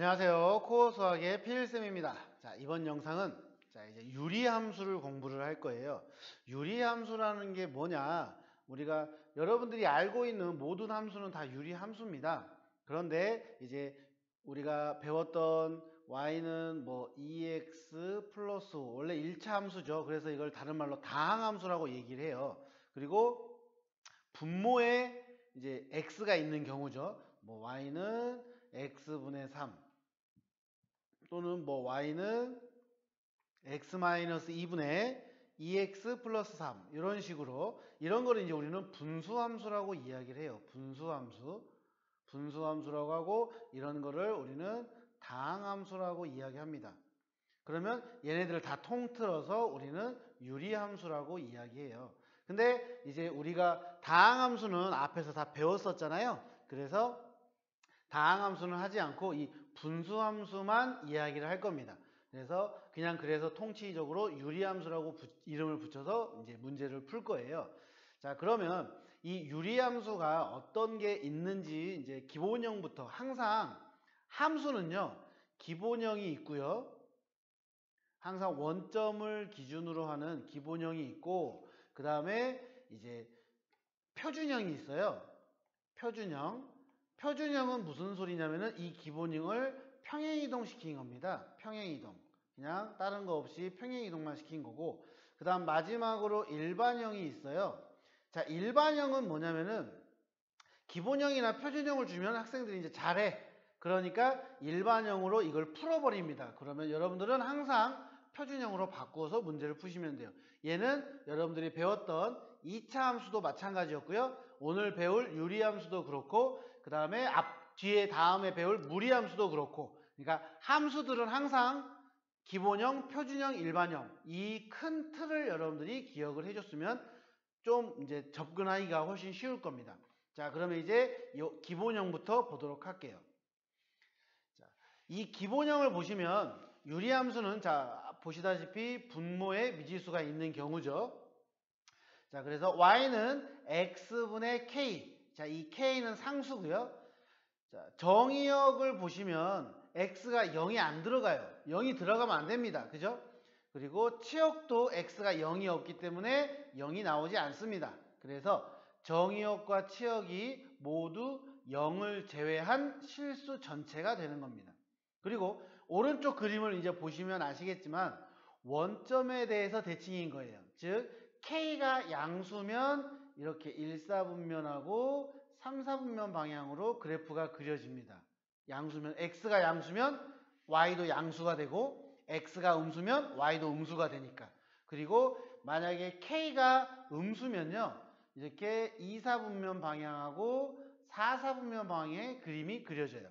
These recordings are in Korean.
안녕하세요. 코어 수학의 필쌤입니다. 자, 이번 영상은 이제 유리함수를 공부를 할 거예요. 유리함수라는 게 뭐냐? 우리가 여러분들이 알고 있는 모든 함수는 다 유리함수입니다. 그런데 이제 우리가 배웠던 y는 뭐 2x 플러스 5, 원래 1차 함수죠. 그래서 이걸 다른 말로 다항함수라고 얘기를 해요. 그리고 분모에 이제 x가 있는 경우죠. 뭐 y는 x분의 3 또는 뭐 y는 x-2분의 2x 플러스 3 이런 식으로 이런 거를 이제 우리는 분수함수라고 이야기를 해요. 분수함수라고 하고 이런 거를 우리는 다항함수라고 이야기합니다. 그러면 얘네들을 다 통틀어서 우리는 유리함수라고 이야기해요. 근데 이제 우리가 다항함수는 앞에서 다 배웠었잖아요. 그래서 다항함수는 하지 않고 이 분수함수만 이야기를 할 겁니다. 그래서 통치적으로 유리함수라고 이름을 붙여서 이제 문제를 풀 거예요. 자, 그러면 이 유리함수가 어떤 게 있는지 이제 기본형부터 항상 함수는요, 기본형이 있고요. 항상 원점을 기준으로 하는 기본형이 있고, 그 다음에 이제 표준형이 있어요. 표준형은 무슨 소리냐면은 이 기본형을 평행이동 시킨 겁니다. 평행이동. 그냥 다른 거 없이 평행이동만 시킨 거고, 그 다음 마지막으로 일반형이 있어요. 자, 일반형은 뭐냐면은 기본형이나 표준형을 주면 학생들이 이제 잘해. 그러니까 일반형으로 이걸 풀어버립니다. 그러면 여러분들은 항상 표준형으로 바꿔서 문제를 푸시면 돼요. 얘는 여러분들이 배웠던 2차 함수도 마찬가지였고요. 오늘 배울 유리함수도 그렇고, 그 다음에 다음에 배울 무리함수도 그렇고, 그러니까 함수들은 항상 기본형, 표준형, 일반형 이 큰 틀을 여러분들이 기억을 해줬으면 좀 이제 접근하기가 훨씬 쉬울 겁니다. 자, 그러면 이제 이 기본형부터 보도록 할게요. 자, 이 기본형을 보시면 유리함수는 자, 보시다시피 분모에 미지수가 있는 경우죠. 자, 그래서 y는 x분의 k. 자, 이 k는 상수고요. 자, 정의역을 보시면 x가 0이 안 들어가요. 0이 들어가면 안 됩니다. 그죠? 그리고 치역도 x가 0이 없기 때문에 0이 나오지 않습니다. 그래서 정의역과 치역이 모두 0을 제외한 실수 전체가 되는 겁니다. 그리고 오른쪽 그림을 이제 보시면 아시겠지만 원점에 대해서 대칭인 거예요. 즉 K가 양수면 이렇게 1사분면하고 3사분면 방향으로 그래프가 그려집니다. 양수면 X가 양수면 Y도 양수가 되고 X가 음수면 Y도 음수가 되니까. 그리고 만약에 K가 음수면요. 이렇게 2사분면 방향하고 4사분면 방향의 그림이 그려져요.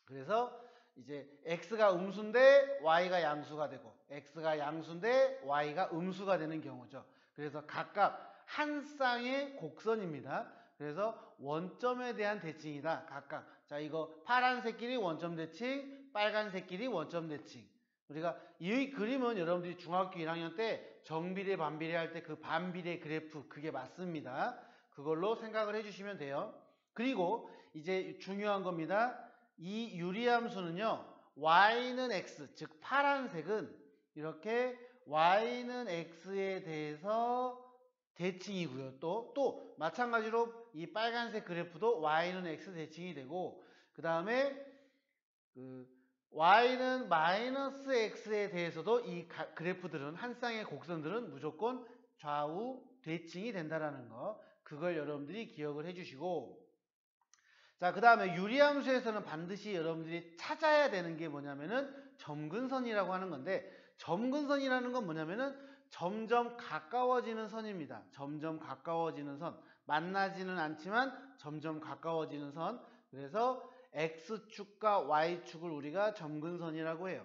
그래서 이제 X가 음수인데 Y가 양수가 되고 X가 양수인데 Y가 음수가 되는 경우죠. 그래서 각각 한 쌍의 곡선입니다. 그래서 원점에 대한 대칭이다. 각각. 자, 이거 파란색끼리 원점 대칭, 빨간색끼리 원점 대칭. 우리가 이 그림은 여러분들이 중학교 1학년 때 정비례, 반비례 할 때 그 반비례 그래프 그게 맞습니다. 그걸로 생각을 해주시면 돼요. 그리고 이제 중요한 겁니다. 이 유리함수는요. y는 x, 즉 파란색은 이렇게 y는 x에 대해서 대칭이고요. 또 마찬가지로 이 빨간색 그래프도 y는 x 대칭이 되고 그 다음에 y는 마이너스 x에 대해서도 이 그래프들은 한 쌍의 곡선들은 무조건 좌우 대칭이 된다라는 거 그걸 여러분들이 기억을 해주시고 자, 그 다음에 유리함수에서는 반드시 여러분들이 찾아야 되는 게 뭐냐면은 점근선이라고 하는 건데 점근선이라는 건 뭐냐면은 점점 가까워지는 선입니다. 점점 가까워지는 선. 만나지는 않지만 점점 가까워지는 선. 그래서 X축과 Y축을 우리가 점근선이라고 해요.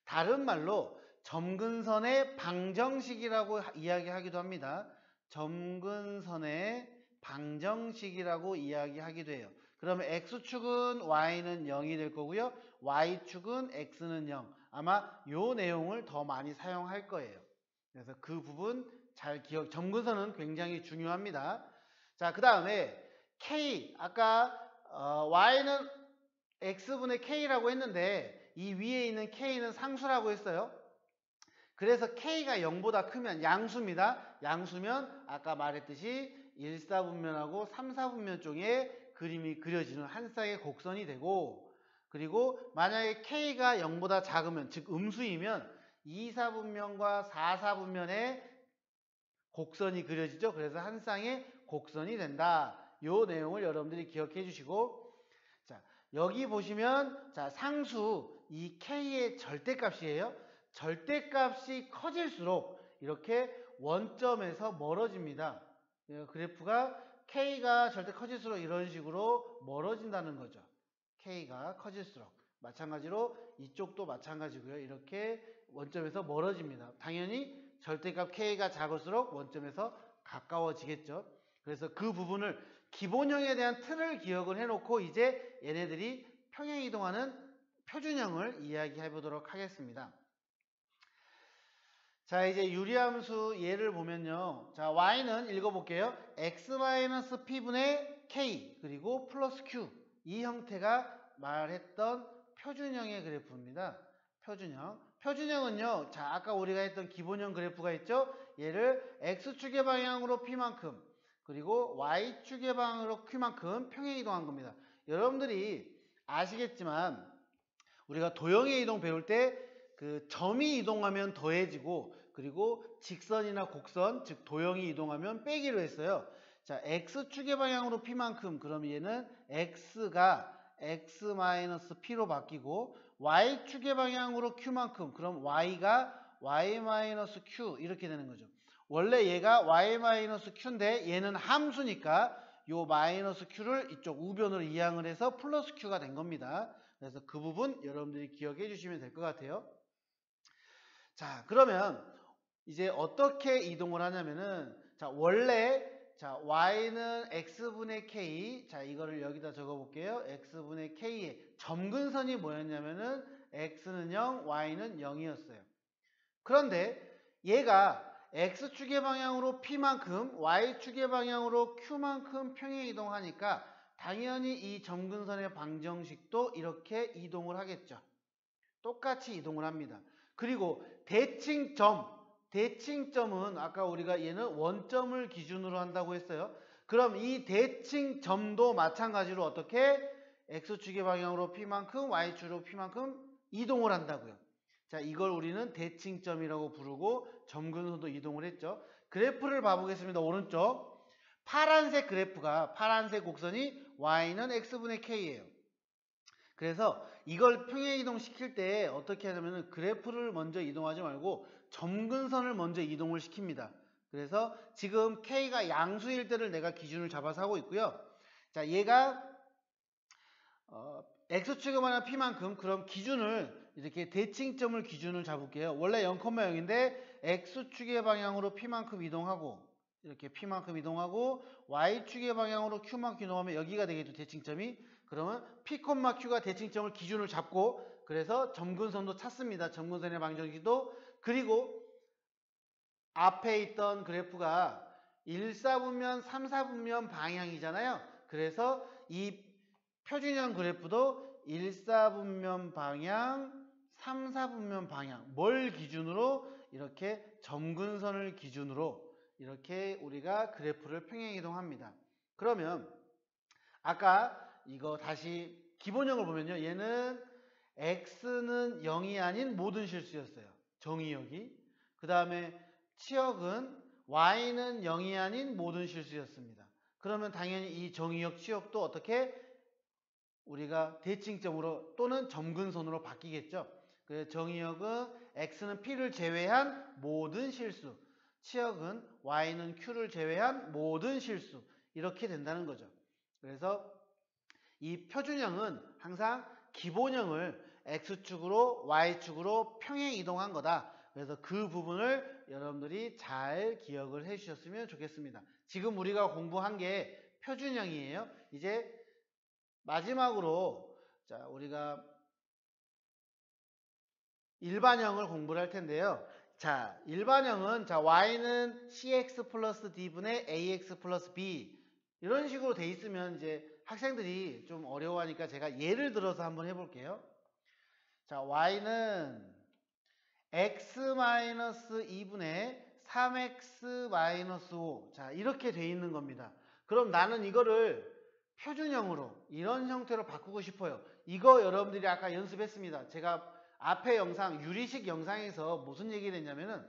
다른 말로 점근선의 방정식이라고 이야기하기도 합니다. 점근선의 방정식이라고 이야기하기도 해요. 그러면 X축은 Y는 0이 될 거고요. Y축은 X는 0. 아마 요 내용을 더 많이 사용할 거예요. 그래서 그 부분 잘 점근선은 굉장히 중요합니다. 자, 그 다음에 K. 아까 Y는 x분의 k라고 했는데 이 위에 있는 k는 상수라고 했어요. 그래서 k가 0보다 크면 양수입니다. 양수면 아까 말했듯이 1, 4분면하고 3, 4분면 쪽에 그림이 그려지는 한 쌍의 곡선이 되고, 그리고 만약에 k가 0보다 작으면, 즉 음수이면 2, 4분면과 4, 4분면에 곡선이 그려지죠. 그래서 한 쌍의 곡선이 된다. 요 내용을 여러분들이 기억해 주시고, 자, 여기 보시면 자, 상수 이 k의 절대값이에요. 절대값이 커질수록 이렇게 원점에서 멀어집니다. 그래프가 k가 절대 커질수록 이런 식으로 멀어진다는 거죠. k가 커질수록. 마찬가지로 이쪽도 마찬가지고요. 이렇게 원점에서 멀어집니다. 당연히 절대값 k가 작을수록 원점에서 가까워지겠죠. 그래서 그 부분을 기본형에 대한 틀을 기억을 해놓고 이제 얘네들이 평행이동하는 표준형을 이야기해 보도록 하겠습니다. 자, 이제 유리함수 예를 보면요. 자, y는 읽어볼게요. x-p분의 k 그리고 플러스 q, 이 형태가 말했던 표준형의 그래프입니다. 표준형. 표준형은요, 자, 아까 우리가 했던 기본형 그래프가 있죠? 얘를 x축의 방향으로 p만큼, 그리고 y축의 방향으로 q만큼 평행이동한 겁니다. 여러분들이 아시겠지만, 우리가 도형의 이동 배울 때 그 점이 이동하면 더해지고, 그리고 직선이나 곡선, 즉 도형이 이동하면 빼기로 했어요. 자, x축의 방향으로 p만큼, 그럼 얘는 x가 x-p로 바뀌고, y축의 방향으로 q만큼, 그럼 y가 y-q 이렇게 되는 거죠. 원래 얘가 y-q인데 얘는 함수니까 요 마이너스 q를 이쪽 우변으로 이항을 해서 플러스 q가 된 겁니다. 그래서 그 부분 여러분들이 기억해 주시면 될 것 같아요. 자, 그러면 이제 어떻게 이동을 하냐면은, 자, 원래 자, y는 x분의 k, 자, 이거를 여기다 적어 볼게요. x분의 k의 점근선이 뭐였냐면은 x는 0, y는 0이었어요. 그런데 얘가 x축의 방향으로 p만큼, y축의 방향으로 q만큼 평행 이동하니까 당연히 이 점근선의 방정식도 이렇게 이동을 하겠죠. 똑같이 이동을 합니다. 그리고 대칭점은 아까 우리가 얘는 원점을 기준으로 한다고 했어요. 그럼 이 대칭점도 마찬가지로 어떻게 x축의 방향으로 p만큼, y축으로 p만큼 이동을 한다고요. 자, 이걸 우리는 대칭점이라고 부르고 점근선도 이동을 했죠. 그래프를 봐보겠습니다. 오른쪽 파란색 그래프가, 파란색 곡선이 y는 x분의 k예요. 그래서 이걸 평행이동 시킬 때 어떻게 하냐면 그래프를 먼저 이동하지 말고 점근선을 먼저 이동을 시킵니다. 그래서 지금 k가 양수일 때를 내가 기준을 잡아서 하고 있고요. 자, 얘가 x축의 방향 p만큼, 그럼 기준을 이렇게 대칭점을 기준을 잡을게요. 원래 0,0인데 x축의 방향으로 p만큼 이동하고, 이렇게 p만큼 이동하고, y축의 방향으로 q만큼 이동하면 여기가 되겠죠, 대칭점이. 그러면 p, q가 대칭점을 기준을 잡고, 그래서 점근선도 찾습니다. 점근선의 방정식도. 그리고 앞에 있던 그래프가 1, 4분면, 3, 4분면 방향이잖아요. 그래서 이 표준형 그래프도 1, 4분면 방향, 3, 4분면 방향, 뭘 기준으로? 이렇게 점근선을 기준으로 이렇게 우리가 그래프를 평행이동합니다. 그러면 아까 이거 다시 기본형을 보면요. 얘는 x는 0이 아닌 모든 실수였어요. 정의역이. 그 다음에 치역은 y는 0이 아닌 모든 실수였습니다. 그러면 당연히 이 정의역 치역도 어떻게 우리가 대칭점으로 또는 점근선으로 바뀌겠죠. 그래서 정의역은 x는 p를 제외한 모든 실수, 치역은 y는 q를 제외한 모든 실수, 이렇게 된다는 거죠. 그래서 이 표준형은 항상 기본형을 x축으로 y축으로 평행 이동한 거다. 그래서 그 부분을 여러분들이 잘 기억을 해 주셨으면 좋겠습니다. 지금 우리가 공부한 게 표준형이에요. 이제 마지막으로 자, 우리가 일반형을 공부를 할 텐데요. 자, 일반형은 자, y는 cx 플러스 d분의 ax 플러스 b, 이런 식으로 돼 있으면 이제 학생들이 좀 어려워하니까 제가 예를 들어서 한번 해볼게요. 자, y는 x-2분의 3x-5. 자, 이렇게 돼 있는 겁니다. 그럼 나는 이거를 표준형으로 이런 형태로 바꾸고 싶어요. 이거 여러분들이 아까 연습했습니다. 제가 앞에 영상, 유리식 영상에서 무슨 얘기를 했냐면은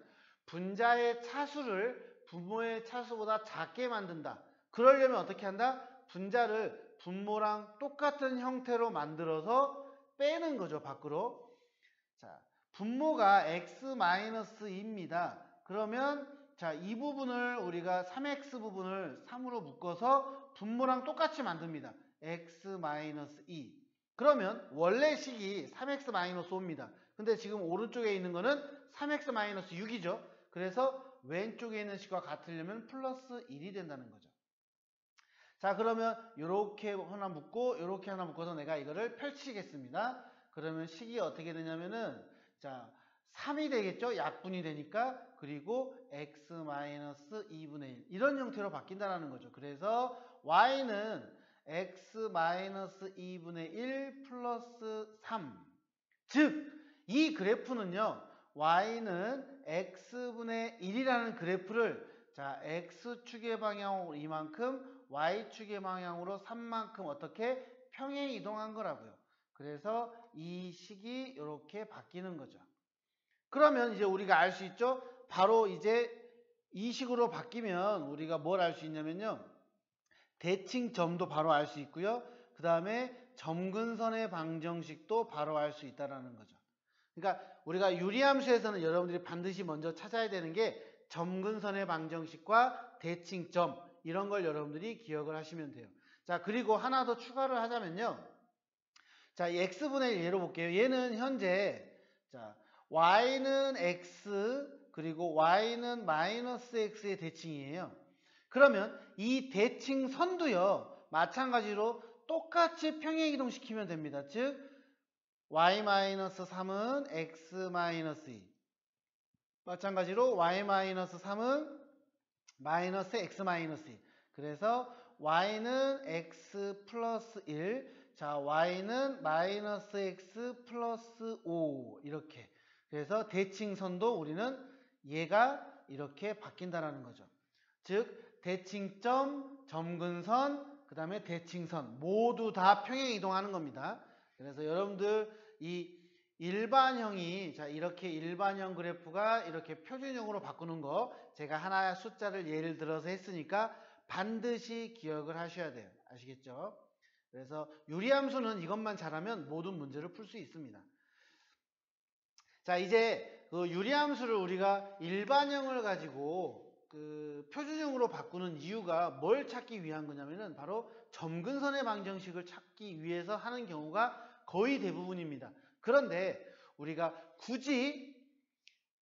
분자의 차수를 분모의 차수보다 작게 만든다. 그러려면 어떻게 한다? 분자를 분모랑 똑같은 형태로 만들어서 빼는 거죠, 밖으로. 자, 분모가 x-2입니다. 그러면 자, 이 부분을 우리가 3x 부분을 3으로 묶어서 분모랑 똑같이 만듭니다. x-2. 그러면 원래 식이 3x-5입니다. 근데 지금 오른쪽에 있는 거는 3x-6이죠. 그래서 왼쪽에 있는 식과 같으려면 플러스 1이 된다는 거죠. 자, 그러면 이렇게 하나 묶고 이렇게 하나 묶어서 내가 이거를 펼치겠습니다. 그러면 식이 어떻게 되냐면은 자, 3이 되겠죠? 약분이 되니까. 그리고 x-2분의 1 이런 형태로 바뀐다는 거죠. 그래서 y는 x-2분의 1 플러스 3. 즉, 이 그래프는요. y는 x분의 1이라는 그래프를 자, x축의 방향으로 이만큼, y축의 방향으로 3만큼 어떻게 평행 이동한 거라고요. 그래서 이 식이 이렇게 바뀌는 거죠. 그러면 이제 우리가 알 수 있죠? 바로 이제 이 식으로 바뀌면 우리가 뭘 알 수 있냐면요. 대칭점도 바로 알 수 있고요. 그 다음에 점근선의 방정식도 바로 알 수 있다는 거죠. 그러니까 우리가 유리함수에서는 여러분들이 반드시 먼저 찾아야 되는 게 점근선의 방정식과 대칭점 이런 걸 여러분들이 기억을 하시면 돼요. 자, 그리고 하나 더 추가를 하자면요. 자, x분의 1 예로 볼게요. 얘는 현재 자, y는 x 그리고 y는 마이너스 x의 대칭이에요. 그러면 이 대칭선도요. 마찬가지로 똑같이 평행이동시키면 됩니다. 즉 y-3은 x-2 마찬가지로 y-3은 마이너스 x-2 그래서 y는 x 플러스 1 자, y는 마이너스 x 플러스 5 이렇게 그래서 대칭선도 우리는 얘가 이렇게 바뀐다는 거죠. 즉 대칭점, 점근선, 그 다음에 대칭선 모두 다 평행 이동하는 겁니다. 그래서 여러분들 이 일반형이 자 이렇게 일반형 그래프가 이렇게 표준형으로 바꾸는 거 제가 하나의 숫자를 예를 들어서 했으니까 반드시 기억을 하셔야 돼요. 아시겠죠? 그래서 유리함수는 이것만 잘하면 모든 문제를 풀 수 있습니다. 자, 이제 그 유리함수를 우리가 일반형을 가지고 그 표준형으로 바꾸는 이유가 뭘 찾기 위한 거냐면은 바로 점근선의 방정식을 찾기 위해서 하는 경우가 거의 대부분입니다. 그런데 우리가 굳이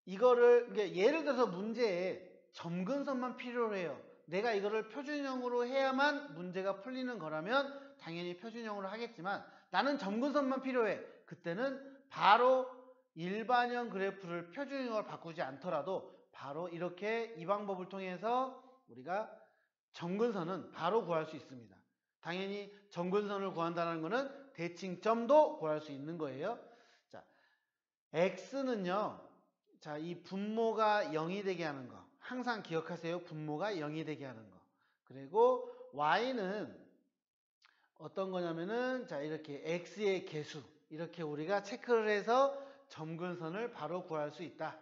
이거를 예를 들어서 문제에 점근선만 필요로 해요. 내가 이거를 표준형으로 해야만 문제가 풀리는 거라면 당연히 표준형으로 하겠지만 나는 점근선만 필요해. 그때는 바로 일반형 그래프를 표준형으로 바꾸지 않더라도 바로 이렇게 이 방법을 통해서 우리가 점근선은 바로 구할 수 있습니다. 당연히 점근선을 구한다는 것은 대칭점도 구할 수 있는 거예요. 자, x는요. 자, 이 분모가 0이 되게 하는 거. 항상 기억하세요. 분모가 0이 되게 하는 거. 그리고 y는 어떤 거냐면은 자, 이렇게 x의 개수. 이렇게 우리가 체크를 해서 점근선을 바로 구할 수 있다.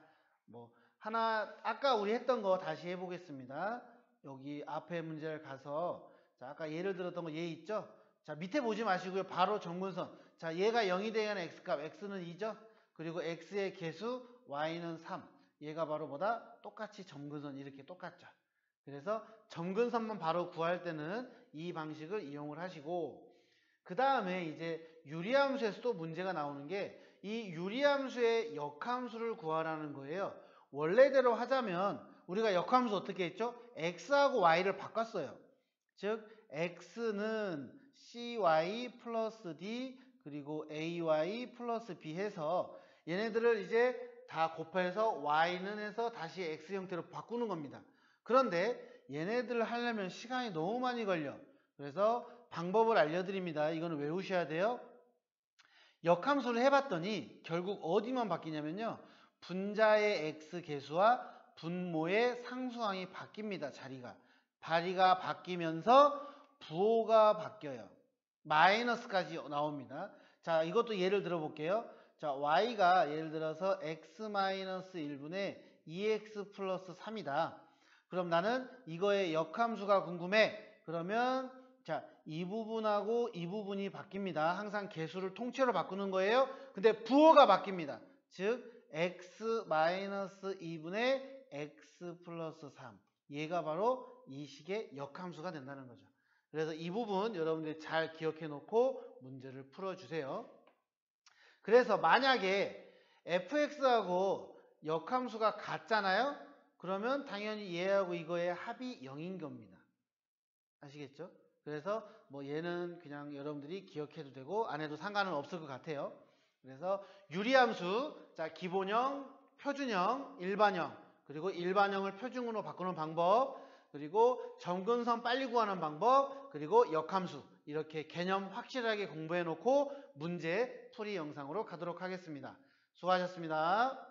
뭐 하나 아까 우리 했던 거 다시 해보겠습니다. 여기 앞에 문제를 가서 자, 아까 예를 들었던 거 얘 있죠? 자, 밑에 보지 마시고요. 바로 점근선. 자, 얘가 0이 되게 하는 x값 x는 2죠? 그리고 x의 개수 y는 3. 얘가 바로 뭐다? 똑같이 점근선 이렇게 똑같죠. 그래서 점근선만 바로 구할 때는 이 방식을 이용을 하시고 그 다음에 이제 유리함수에서도 문제가 나오는 게 이 유리함수의 역함수를 구하라는 거예요. 원래대로 하자면 우리가 역함수 어떻게 했죠? x하고 y를 바꿨어요. 즉 x는 cy 플러스 d 그리고 ay 플러스 b 해서 얘네들을 이제 다 곱해서 y는 해서 다시 x 형태로 바꾸는 겁니다. 그런데 얘네들을 하려면 시간이 너무 많이 걸려. 그래서 방법을 알려드립니다. 이거는 외우셔야 돼요. 역함수를 해봤더니 결국 어디만 바뀌냐면요. 분자의 x 개수와 분모의 상수항이 바뀝니다. 자리가 바뀌면서 부호가 바뀌어요. 마이너스까지 나옵니다. 자, 이것도 예를 들어 볼게요. 자, y가 예를 들어서 x-1분의 2x 플러스 3이다. 그럼 나는 이거의 역함수가 궁금해. 그러면 자, 이 부분하고 이 부분이 바뀝니다. 항상 개수를 통째로 바꾸는 거예요. 근데 부호가 바뀝니다. 즉 x-2분의 x 플러스 3. 얘가 바로 이 식의 역함수가 된다는 거죠. 그래서 이 부분 여러분들이 잘 기억해 놓고 문제를 풀어주세요. 그래서 만약에 fx하고 역함수가 같잖아요. 그러면 당연히 얘하고 이거의 합이 0인 겁니다. 아시겠죠? 그래서 뭐 얘는 그냥 여러분들이 기억해도 되고 안 해도 상관은 없을 것 같아요. 그래서 유리함수, 자, 기본형, 표준형, 일반형, 그리고 일반형을 표준으로 바꾸는 방법, 그리고 점근선 빨리 구하는 방법, 그리고 역함수, 이렇게 개념 확실하게 공부해 놓고 문제 풀이 영상으로 가도록 하겠습니다. 수고하셨습니다.